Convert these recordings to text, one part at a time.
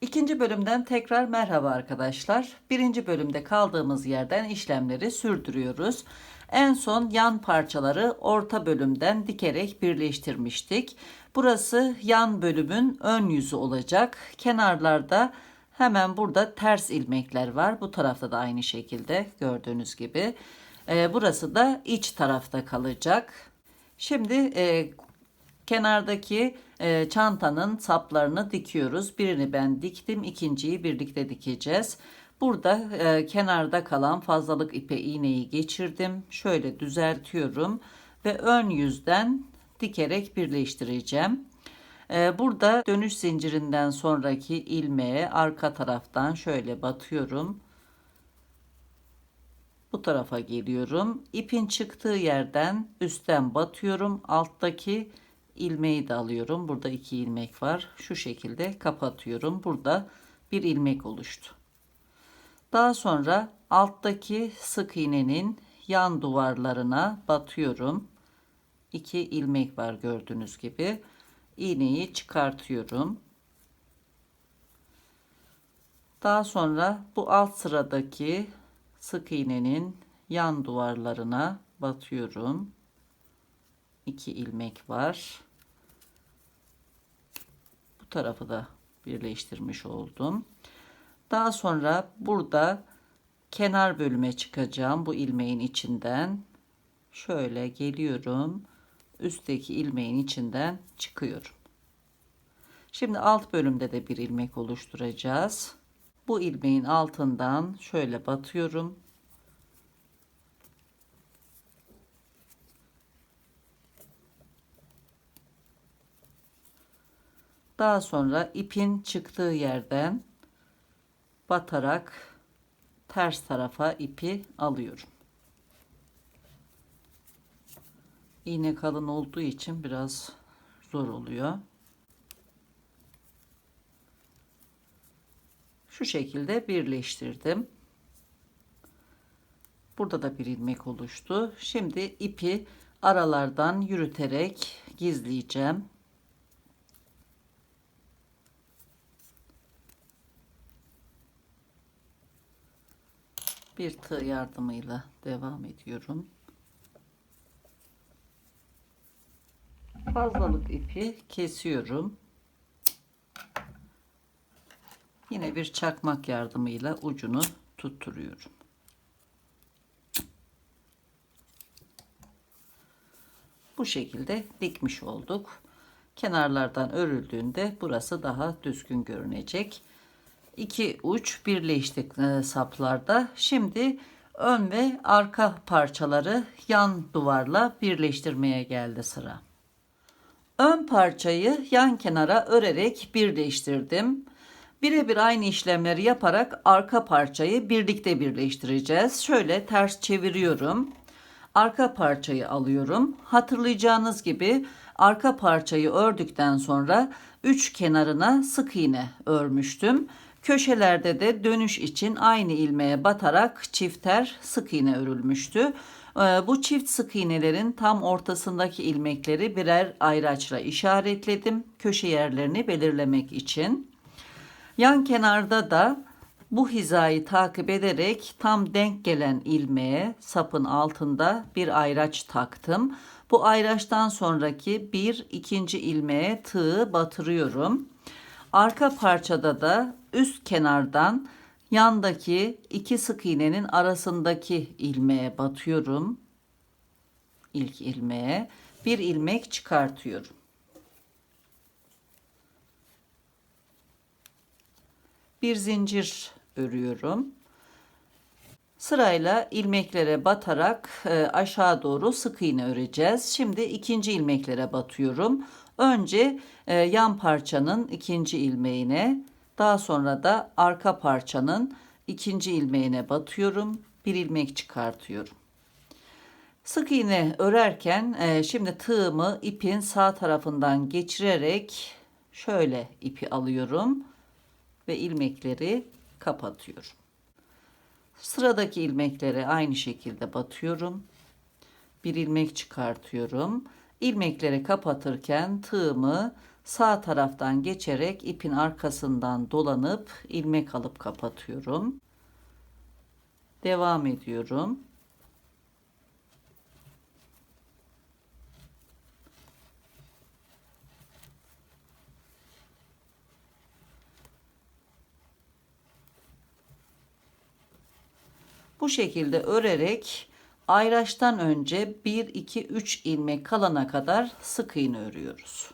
İkinci bölümden tekrar merhaba arkadaşlar. Birinci bölümde kaldığımız yerden işlemleri sürdürüyoruz. En son yan parçaları orta bölümden dikerek birleştirmiştik. Burası yan bölümün ön yüzü olacak. Kenarlarda hemen burada ters ilmekler var. Bu tarafta da aynı şekilde gördüğünüz gibi. Burası da iç tarafta kalacak. Şimdi kenardaki çantanın saplarını dikiyoruz. Birini ben diktim, ikinciyi birlikte dikeceğiz. Burada kenarda kalan fazlalık ipe iğneyi geçirdim. Şöyle düzeltiyorum ve ön yüzden dikerek birleştireceğim. Burada dönüş zincirinden sonraki ilmeğe arka taraftan şöyle batıyorum. Bu tarafa geliyorum. İpin çıktığı yerden üstten batıyorum. Alttaki ilmeği de alıyorum. Burada 2 ilmek var. Şu şekilde kapatıyorum. Burada bir ilmek oluştu. Daha sonra alttaki sık iğnenin yan duvarlarına batıyorum. 2 ilmek var gördüğünüz gibi. İğneyi çıkartıyorum. Daha sonra bu alt sıradaki sık iğnenin yan duvarlarına batıyorum. 2 ilmek var. Bu tarafı da birleştirmiş oldum. Daha sonra burada kenar bölüme çıkacağım. Bu ilmeğin içinden şöyle geliyorum. Üstteki ilmeğin içinden çıkıyorum. Şimdi alt bölümde de bir ilmek oluşturacağız. Bu ilmeğin altından şöyle batıyorum. Daha sonra ipin çıktığı yerden batarak ters tarafa ipi alıyorum. İğne kalın olduğu için biraz zor oluyor. Şu şekilde birleştirdim. Burada da bir ilmek oluştu. Şimdi ipi aralardan yürüterek gizleyeceğim. Bir tığ yardımıyla devam ediyorum. Fazlalık ipi kesiyorum. Yine bir çakmak yardımıyla ucunu tutturuyorum. Bu şekilde dikmiş olduk. Kenarlardan örüldüğünde burası daha düzgün görünecek. İki uç birleştik saplarda. Şimdi ön ve arka parçaları yan duvarla birleştirmeye geldi sıra. Ön parçayı yan kenara örerek birleştirdim. Birebir aynı işlemleri yaparak arka parçayı birlikte birleştireceğiz. Şöyle ters çeviriyorum. Arka parçayı alıyorum. Hatırlayacağınız gibi arka parçayı ördükten sonra üç kenarına sık iğne örmüştüm. Köşelerde de dönüş için aynı ilmeğe batarak çifter sık iğne örülmüştü. Bu çift sık iğnelerin tam ortasındaki ilmekleri birer ayraçla işaretledim. Köşe yerlerini belirlemek için. Yan kenarda da bu hizayı takip ederek tam denk gelen ilmeğe sapın altında bir ayraç taktım. Bu ayraçtan sonraki ikinci ilmeğe tığı batırıyorum. Arka parçada da üst kenardan yandaki iki sık iğnenin arasındaki ilmeğe batıyorum. İlk ilmeğe bir ilmek çıkartıyorum. Bir zincir örüyorum. Sırayla ilmeklere batarak aşağı doğru sık iğne öreceğiz. Şimdi ikinci ilmeklere batıyorum. Önce yan parçanın ikinci ilmeğine, daha sonra da arka parçanın ikinci ilmeğine batıyorum. Bir ilmek çıkartıyorum. Sık iğne örerken şimdi tığımı ipin sağ tarafından geçirerek şöyle ipi alıyorum ve ilmekleri kapatıyorum. Sıradaki ilmeklere aynı şekilde batıyorum. Bir ilmek çıkartıyorum. İlmekleri kapatırken tığımı Sağ taraftan geçerek ipin arkasından dolanıp ilmek alıp kapatıyorum. Devam ediyorum. Bu şekilde örerek ayraçtan önce 1 2 3 ilmek kalana kadar sık iğne örüyoruz.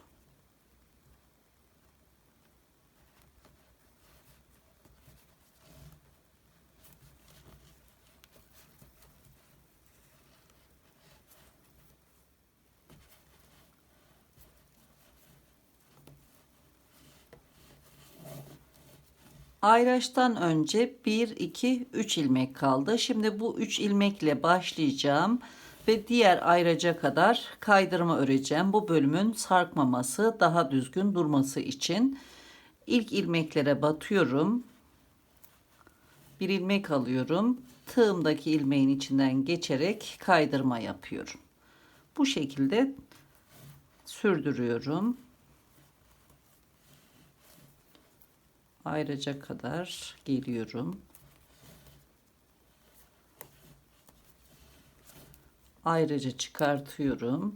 Ayraçtan önce 1 2 3 ilmek kaldı. Şimdi bu 3 ilmekle başlayacağım ve diğer ayraca kadar kaydırma öreceğim. Bu bölümün sarkmaması, daha düzgün durması için ilk ilmeklere batıyorum. Bir ilmek alıyorum. Tığımdaki ilmeğin içinden geçerek kaydırma yapıyorum. Bu şekilde sürdürüyorum. Ayraca kadar geliyorum. Ayrıca çıkartıyorum.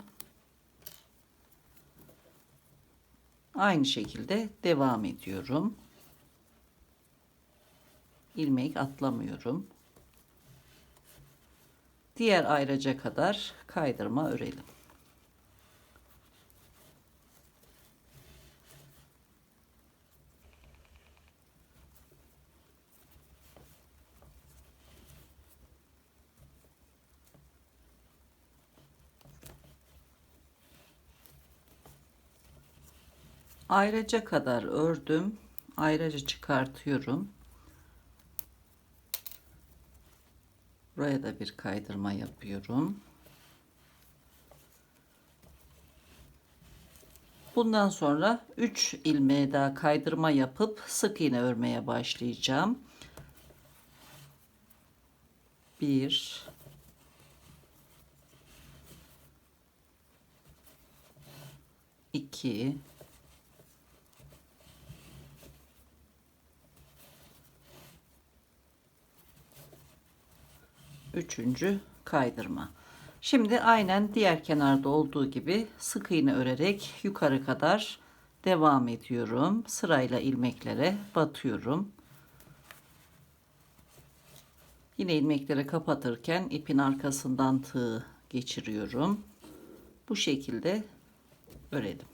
Aynı şekilde devam ediyorum. İlmek atlamıyorum. Diğer ayraca kadar kaydırma örelim. Ayraca kadar ördüm. Ayracı çıkartıyorum. Buraya da bir kaydırma yapıyorum. Bundan sonra 3 ilmeğe daha kaydırma yapıp sık iğne örmeye başlayacağım. 1 2 üçüncü kaydırma. Şimdi aynen diğer kenarda olduğu gibi sık iğne örerek yukarı kadar devam ediyorum. Sırayla ilmeklere batıyorum. Yine ilmekleri kapatırken ipin arkasından tığ geçiriyorum. Bu şekilde örelim.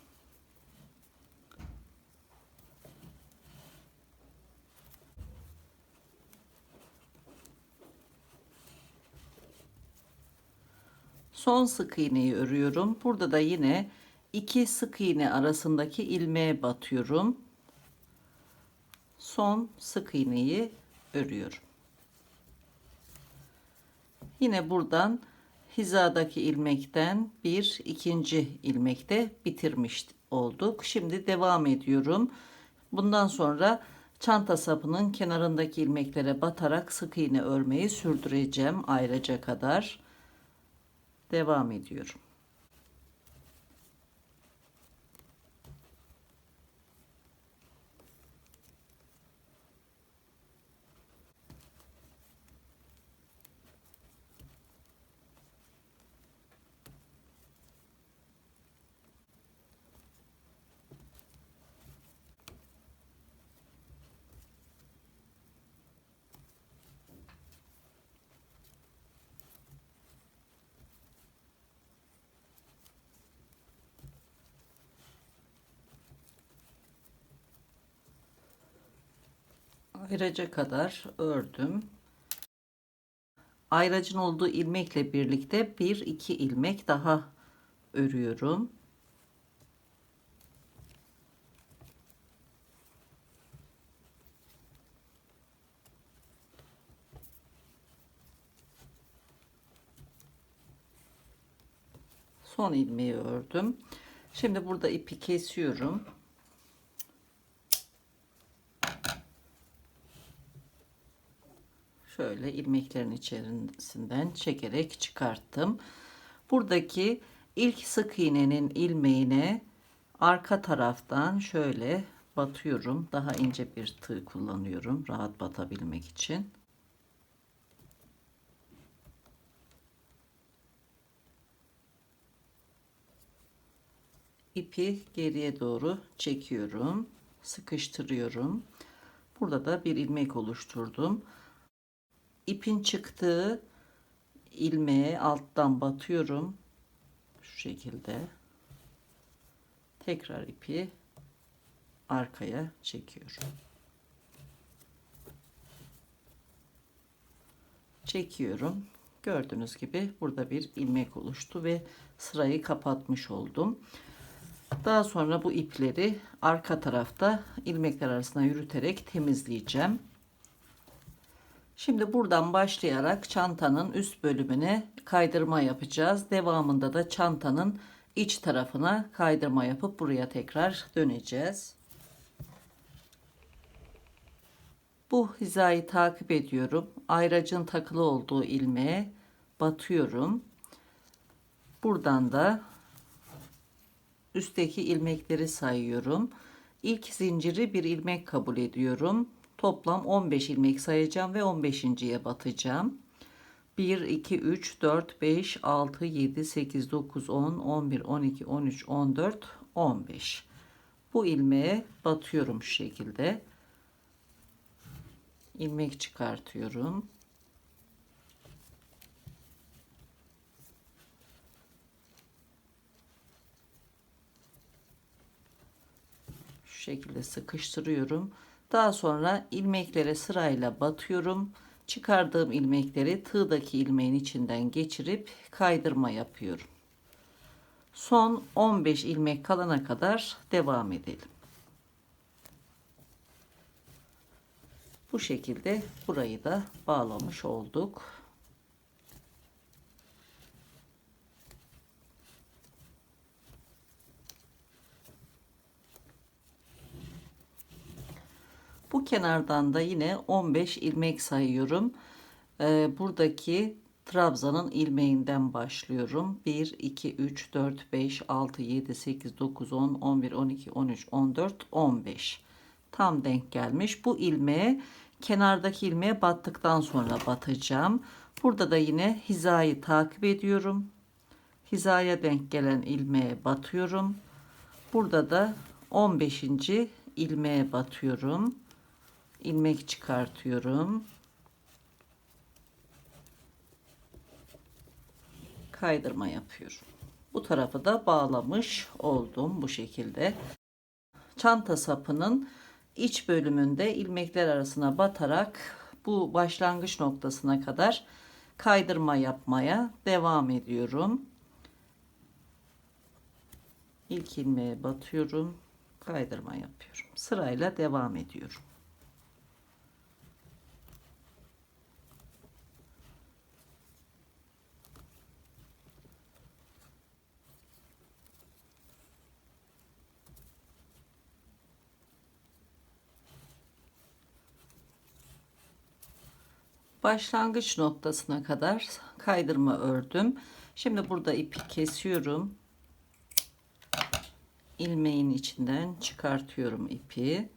Son sık iğneyi örüyorum. Burada da yine iki sık iğne arasındaki ilmeğe batıyorum. Son sık iğneyi örüyorum. Yine buradan hizadaki ilmekten bir ikinci ilmekte bitirmiş olduk. Şimdi devam ediyorum. Bundan sonra çanta sapının kenarındaki ilmeklere batarak sık iğne örmeyi sürdüreceğim ayraca kadar. Devam ediyorum. Ayraca kadar ördüm. Ayracın olduğu ilmekle birlikte bir iki ilmek daha örüyorum. Son ilmeği ördüm. Şimdi burada ipi kesiyorum. Şöyle ilmeklerin içerisinden çekerek çıkarttım. Buradaki ilk sık iğnenin ilmeğine Arka taraftan şöyle batıyorum. Daha ince bir tığ kullanıyorum rahat batabilmek için. İpi geriye doğru çekiyorum. Sıkıştırıyorum. Burada da bir ilmek oluşturdum. İpin çıktığı ilmeğe alttan batıyorum. Şu şekilde. Tekrar ipi arkaya çekiyorum. Çekiyorum. Gördüğünüz gibi burada bir ilmek oluştu ve sırayı kapatmış oldum. Daha sonra bu ipleri arka tarafta ilmekler arasına yürüterek temizleyeceğim. Şimdi buradan başlayarak çantanın üst bölümüne kaydırma yapacağız. Devamında da çantanın iç tarafına kaydırma yapıp buraya tekrar döneceğiz. Bu hizayı takip ediyorum. Ayracın takılı olduğu ilmeğe batıyorum. Buradan da üstteki ilmekleri sayıyorum. İlk zinciri bir ilmek kabul ediyorum. Toplam 15 ilmek sayacağım ve 15.'ye batacağım. 1, 2, 3, 4, 5, 6, 7, 8, 9, 10, 11, 12, 13, 14, 15. Bu ilmeğe batıyorum şu şekilde. İlmek çıkartıyorum. Şu şekilde sıkıştırıyorum. Daha sonra ilmeklere sırayla batıyorum. Çıkardığım ilmekleri tığdaki ilmeğin içinden geçirip kaydırma yapıyorum. Son 15 ilmek kalana kadar devam edelim. Bu şekilde burayı da bağlamış olduk. Bu kenardan da yine 15 ilmek sayıyorum. Buradaki trabzanın ilmeğinden başlıyorum. 1, 2, 3, 4, 5, 6, 7, 8, 9, 10, 11, 12, 13, 14, 15. Tam denk gelmiş. Bu ilmeğe kenardaki ilmeğe battıktan sonra batacağım. Burada da yine hizayı takip ediyorum. Hizaya denk gelen ilmeğe batıyorum. Burada da 15. ilmeğe batıyorum. İlmek çıkartıyorum. Kaydırma yapıyorum. Bu tarafı da bağlamış oldum bu şekilde. Çanta sapının iç bölümünde ilmekler arasına batarak bu başlangıç noktasına kadar kaydırma yapmaya devam ediyorum. İlk ilmeğe batıyorum, kaydırma yapıyorum. Sırayla devam ediyorum. Başlangıç noktasına kadar kaydırma ördüm. Şimdi burada ipi kesiyorum. İlmeğin içinden çıkartıyorum ipi.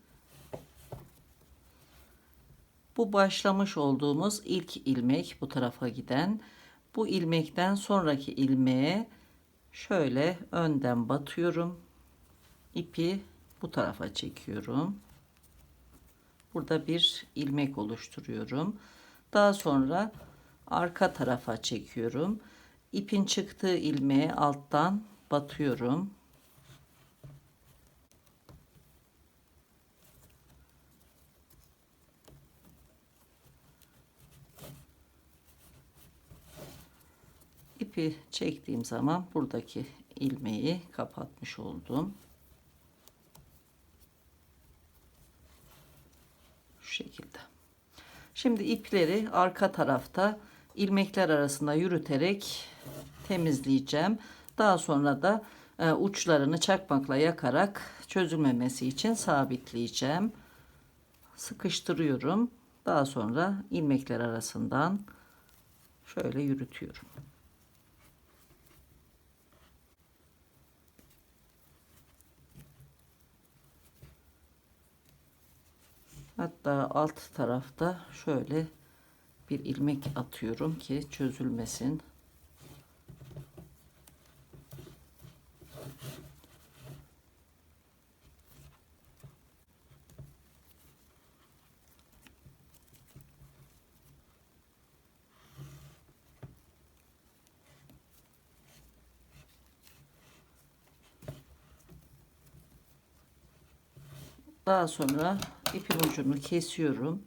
Bu başlamış olduğumuz ilk ilmek, bu tarafa giden. Bu ilmekten sonraki ilmeğe şöyle önden batıyorum. İpi bu tarafa çekiyorum. Burada bir ilmek oluşturuyorum. Daha sonra arka tarafa çekiyorum. İpin çıktığı ilmeğe alttan batıyorum. İpi çektiğim zaman buradaki ilmeği kapatmış oldum. Şu şekilde. Şimdi ipleri arka tarafta ilmekler arasında yürüterek temizleyeceğim. Daha sonra da uçlarını çakmakla yakarak çözülmemesi için sabitleyeceğim. Sıkıştırıyorum. Daha sonra ilmekler arasından şöyle yürütüyorum. Hatta alt tarafta şöyle bir ilmek atıyorum ki çözülmesin. Daha sonra ipin ucunu kesiyorum.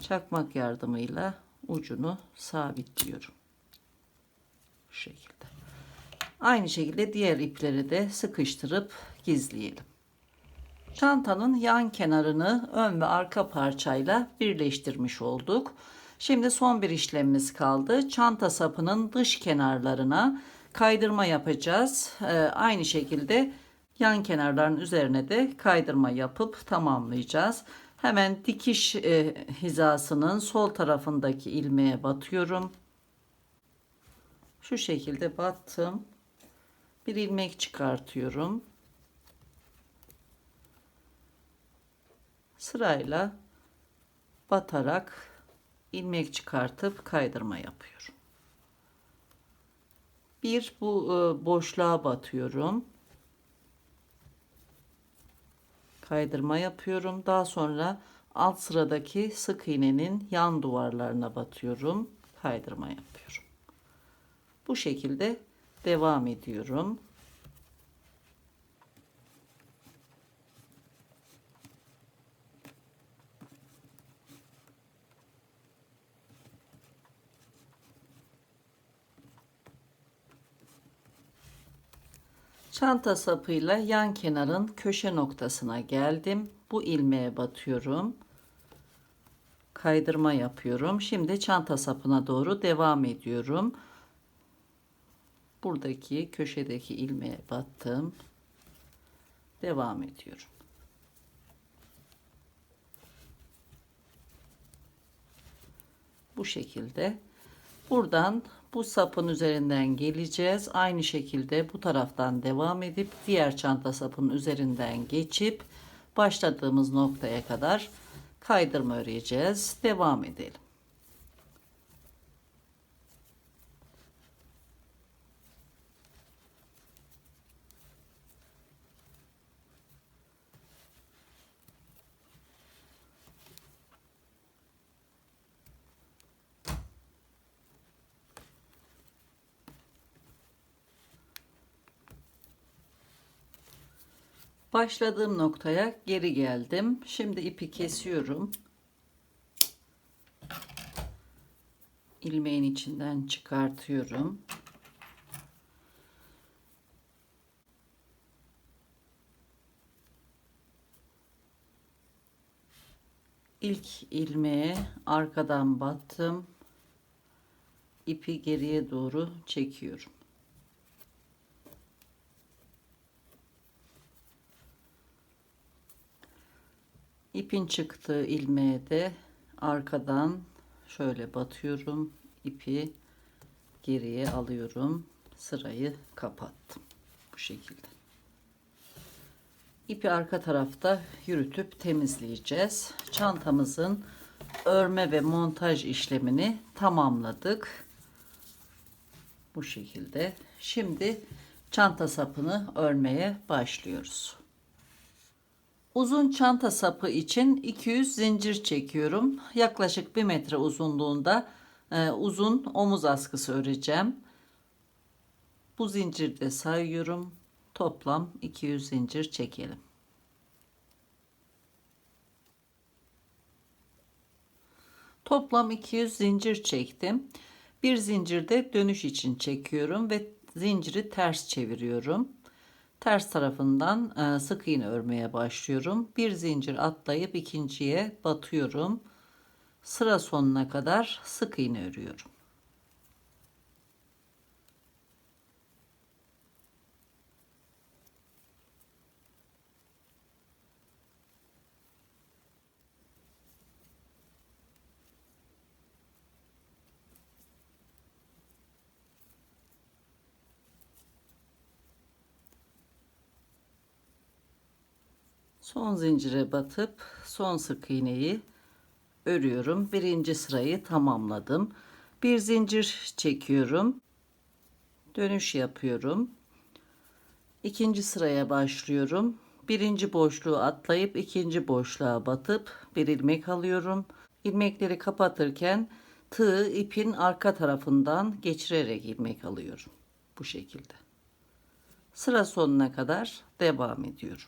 Çakmak yardımıyla ucunu sabitliyorum. Bu şekilde. Aynı şekilde diğer ipleri de sıkıştırıp gizleyelim. Çantanın yan kenarını ön ve arka parçayla birleştirmiş olduk. Şimdi son bir işlemimiz kaldı. Çanta sapının dış kenarlarına kaydırma yapacağız. Aynı şekilde yan kenarların üzerine de kaydırma yapıp tamamlayacağız. Hemen dikiş hizasının sol tarafındaki ilmeğe batıyorum. Şu şekilde battım. Bir ilmek çıkartıyorum. Sırayla batarak ilmek çıkartıp kaydırma yapıyorum. Bir bu boşluğa batıyorum. Kaydırma yapıyorum. Daha sonra alt sıradaki sık iğnenin yan duvarlarına batıyorum. Kaydırma yapıyorum. Bu şekilde devam ediyorum. Çanta sapıyla yan kenarın köşe noktasına geldim. Bu ilmeğe batıyorum. Kaydırma yapıyorum. Şimdi çanta sapına doğru devam ediyorum. Buradaki köşedeki ilmeğe battım. Devam ediyorum. Bu şekilde. Buradan bu sapın üzerinden geleceğiz. Aynı şekilde bu taraftan devam edip diğer çanta sapının üzerinden geçip başladığımız noktaya kadar kaydırma öreceğiz. Devam edelim. Başladığım noktaya geri geldim. Şimdi ipi kesiyorum. İlmeğin içinden çıkartıyorum. İlk ilmeğe arkadan battım. İpi geriye doğru çekiyorum. İpin çıktığı ilmeğe de arkadan şöyle batıyorum. İpi geriye alıyorum. Sırayı kapattım. Bu şekilde. İpi arka tarafta yürütüp temizleyeceğiz. Çantamızın örme ve montaj işlemini tamamladık. Bu şekilde. Şimdi çanta sapını örmeye başlıyoruz. Uzun çanta sapı için 200 zincir çekiyorum. Yaklaşık 1 metre uzunluğunda uzun omuz askısı öreceğim. Bu zincirde sayıyorum. Toplam 200 zincir çekelim. Toplam 200 zincir çektim. Bir zincirde dönüş için çekiyorum ve zinciri ters çeviriyorum. Ters tarafından sık iğne örmeye başlıyorum. Bir zincir atlayıp ikinciye batıyorum. Sıra sonuna kadar sık iğne örüyorum. Son zincire batıp son sık iğneyi örüyorum. Birinci sırayı tamamladım. Bir zincir çekiyorum. Dönüş yapıyorum. İkinci sıraya başlıyorum. Birinci boşluğu atlayıp ikinci boşluğa batıp bir ilmek alıyorum. İlmekleri kapatırken tığı ipin arka tarafından geçirerek ilmek alıyorum. Bu şekilde. Sıra sonuna kadar devam ediyorum.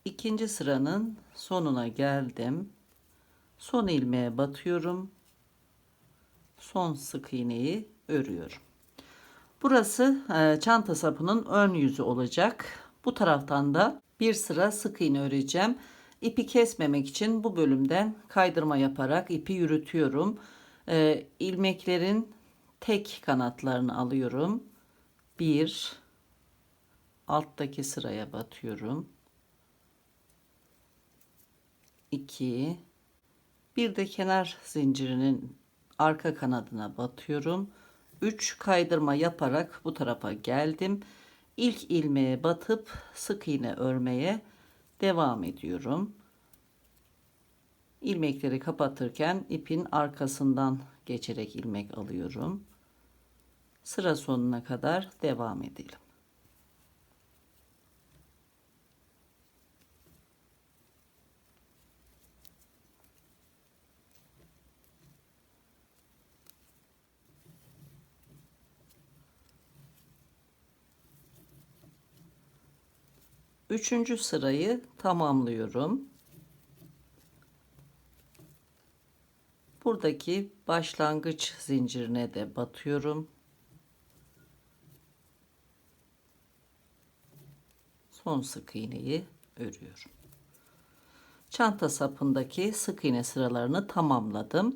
İkinci sıranın sonuna geldim. Son ilmeğe batıyorum. Son sık iğneyi örüyorum. Burası çanta sapının ön yüzü olacak. Bu taraftan da bir sıra sık iğne öreceğim. İpi kesmemek için bu bölümden kaydırma yaparak ipi yürütüyorum. İlmeklerin tek kanatlarını alıyorum. Bir, alttaki sıraya batıyorum. 2, bir de kenar zincirinin arka kanadına batıyorum. 3 kaydırma yaparak bu tarafa geldim. İlk ilmeğe batıp sık iğne örmeye devam ediyorum. İlmekleri kapatırken ipin arkasından geçerek ilmek alıyorum. Sıra sonuna kadar devam edelim. Üçüncü sırayı tamamlıyorum. Buradaki başlangıç zincirine de batıyorum. Son sık iğneyi örüyorum. Çanta sapındaki sık iğne sıralarını tamamladım.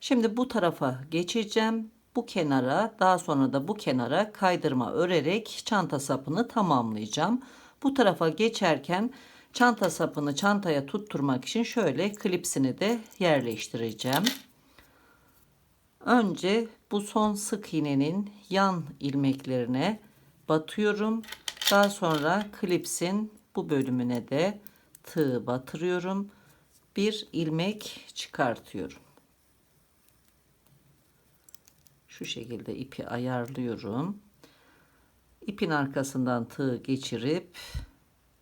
Şimdi bu tarafa geçeceğim. Bu kenara, daha sonra da bu kenara kaydırma örerek çanta sapını tamamlayacağım. Bu tarafa geçerken çanta sapını çantaya tutturmak için şöyle klipsini de yerleştireceğim. Önce bu son sık iğnenin yan ilmeklerine batıyorum. Daha sonra klipsin bu bölümüne de tığ batırıyorum. Bir ilmek çıkartıyorum. Şu şekilde ipi ayarlıyorum. İpin arkasından tığ geçirip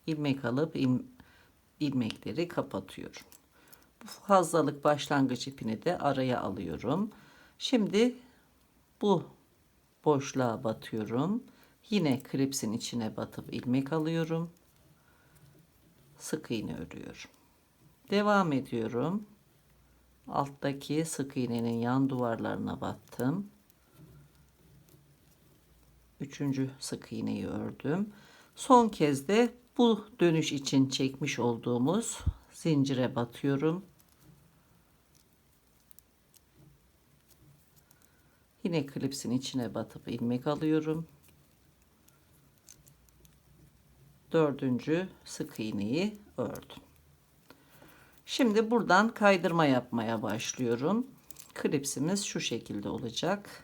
ilmek alıp ilmekleri kapatıyorum. Bu fazlalık başlangıç ipini de araya alıyorum. Şimdi bu boşluğa batıyorum. Yine klipsin içine batıp ilmek alıyorum. Sık iğne örüyorum. Devam ediyorum. Alttaki sık iğnenin yan duvarlarına battım. Üçüncü sık iğneyi ördüm. Son kez de bu dönüş için çekmiş olduğumuz zincire batıyorum. Yine klipsin içine batıp ilmek alıyorum. Dördüncü sık iğneyi ördüm. Şimdi buradan kaydırma yapmaya başlıyorum. Klipsimiz şu şekilde olacak.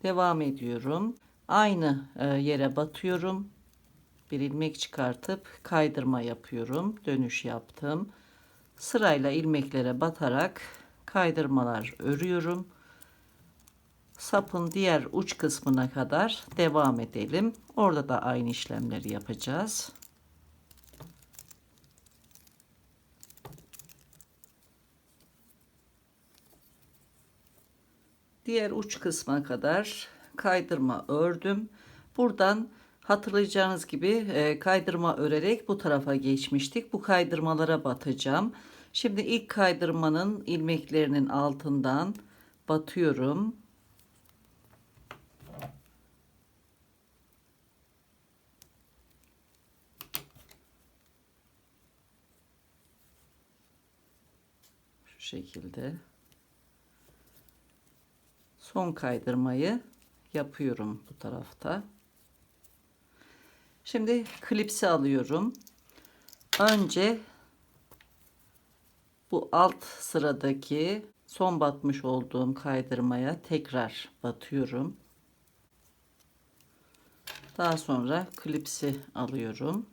Devam ediyorum. Aynı yere batıyorum. Bir ilmek çıkartıp kaydırma yapıyorum. Dönüş yaptım. Sırayla ilmeklere batarak kaydırmalar örüyorum. Sapın diğer uç kısmına kadar devam edelim. Orada da aynı işlemleri yapacağız. Diğer uç kısma kadar kaydırma ördüm. Buradan hatırlayacağınız gibi kaydırma örerek bu tarafa geçmiştik. Bu kaydırmalara batacağım. Şimdi ilk kaydırmanın ilmeklerinin altından batıyorum. Şu şekilde. Son kaydırmayı yapıyorum bu tarafta. Şimdi klipsi alıyorum. Önce Bu alt sıradaki son batmış olduğum kaydırmaya tekrar batıyorum. Daha sonra klipsi alıyorum.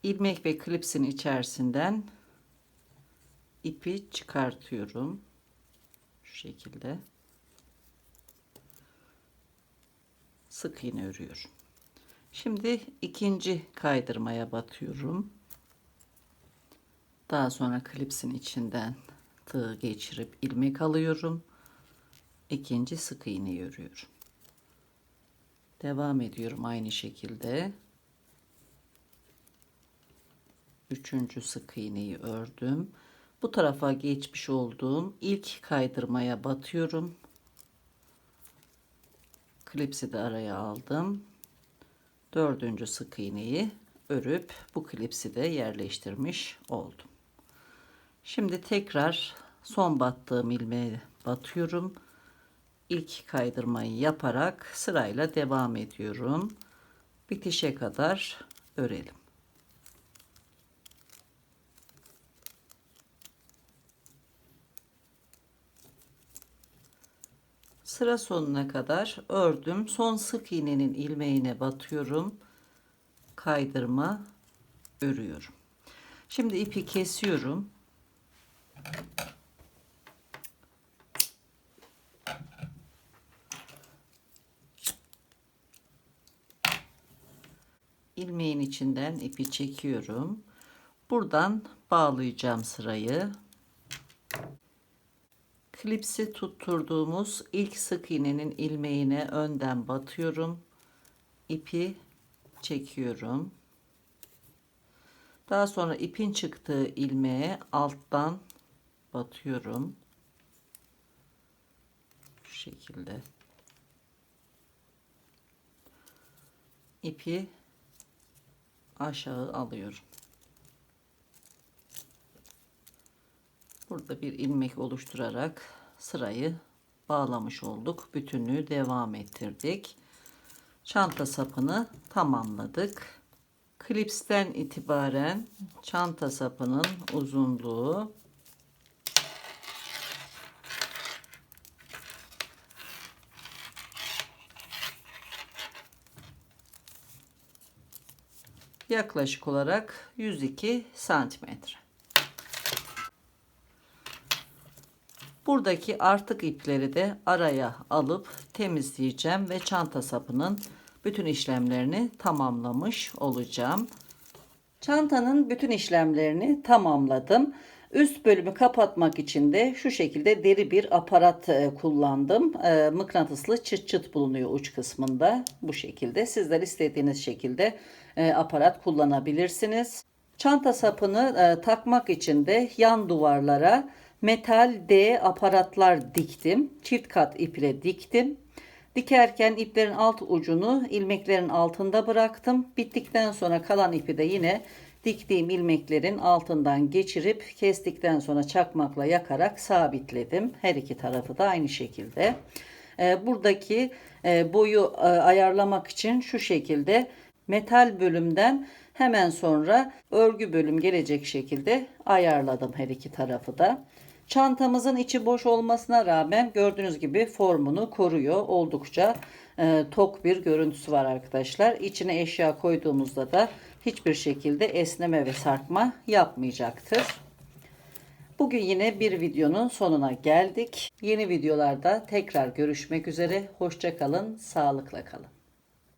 İlmek ve klipsin içerisinden ipi çıkartıyorum. Şu şekilde. Sık iğne örüyorum. Şimdi ikinci kaydırmaya batıyorum. Daha sonra klipsin içinden tığ geçirip ilmek alıyorum. İkinci sık iğneyi örüyorum. Devam ediyorum aynı şekilde. Üçüncü sık iğneyi ördüm. Bu tarafa geçmiş olduğum ilk kaydırmaya batıyorum. Klipsi de araya aldım. Dördüncü sık iğneyi örüp bu klipsi de yerleştirmiş oldum. Şimdi tekrar son battığım ilmeğe batıyorum. İlk kaydırmayı yaparak sırayla devam ediyorum. Bitişe kadar örelim. Sıra sonuna kadar ördüm. Son sık iğnenin ilmeğine batıyorum. Kaydırma örüyorum. Şimdi ipi kesiyorum. İlmeğin içinden ipi çekiyorum. Buradan bağlayacağım sırayı. Klipsi tutturduğumuz ilk sık iğnenin ilmeğine önden batıyorum. İpi çekiyorum. Daha sonra ipin çıktığı ilmeğe alttan batıyorum. Şu şekilde. İpi aşağı alıyorum. Burada bir ilmek oluşturarak sırayı bağlamış olduk. Bütünlüğü devam ettirdik. Çanta sapını tamamladık. Klipsten itibaren çanta sapının uzunluğu yaklaşık olarak 102 santimetre. Buradaki artık ipleri de araya alıp temizleyeceğim ve çanta sapının bütün işlemlerini tamamlamış olacağım. Çantanın bütün işlemlerini tamamladım. Üst bölümü kapatmak için de şu şekilde deri bir aparat kullandım. Mıknatıslı çıt çıt bulunuyor uç kısmında. Bu şekilde sizler istediğiniz şekilde aparat kullanabilirsiniz. Çanta sapını takmak için de yan duvarlara metal D aparatlar diktim. Çift kat iple diktim. Dikerken iplerin alt ucunu ilmeklerin altında bıraktım. Bittikten sonra kalan ipi de yine diktiğim ilmeklerin altından geçirip kestikten sonra çakmakla yakarak sabitledim. Her iki tarafı da aynı şekilde. Buradaki boyu ayarlamak için şu şekilde metal bölümden hemen sonra örgü bölüm gelecek şekilde ayarladım her iki tarafı da. Çantamızın içi boş olmasına rağmen gördüğünüz gibi formunu koruyor. Oldukça tok bir görüntüsü var arkadaşlar. İçine eşya koyduğumuzda da hiçbir şekilde esneme ve sarkma yapmayacaktır. Bugün yine bir videonun sonuna geldik. Yeni videolarda tekrar görüşmek üzere. Hoşça kalın, sağlıkla kalın.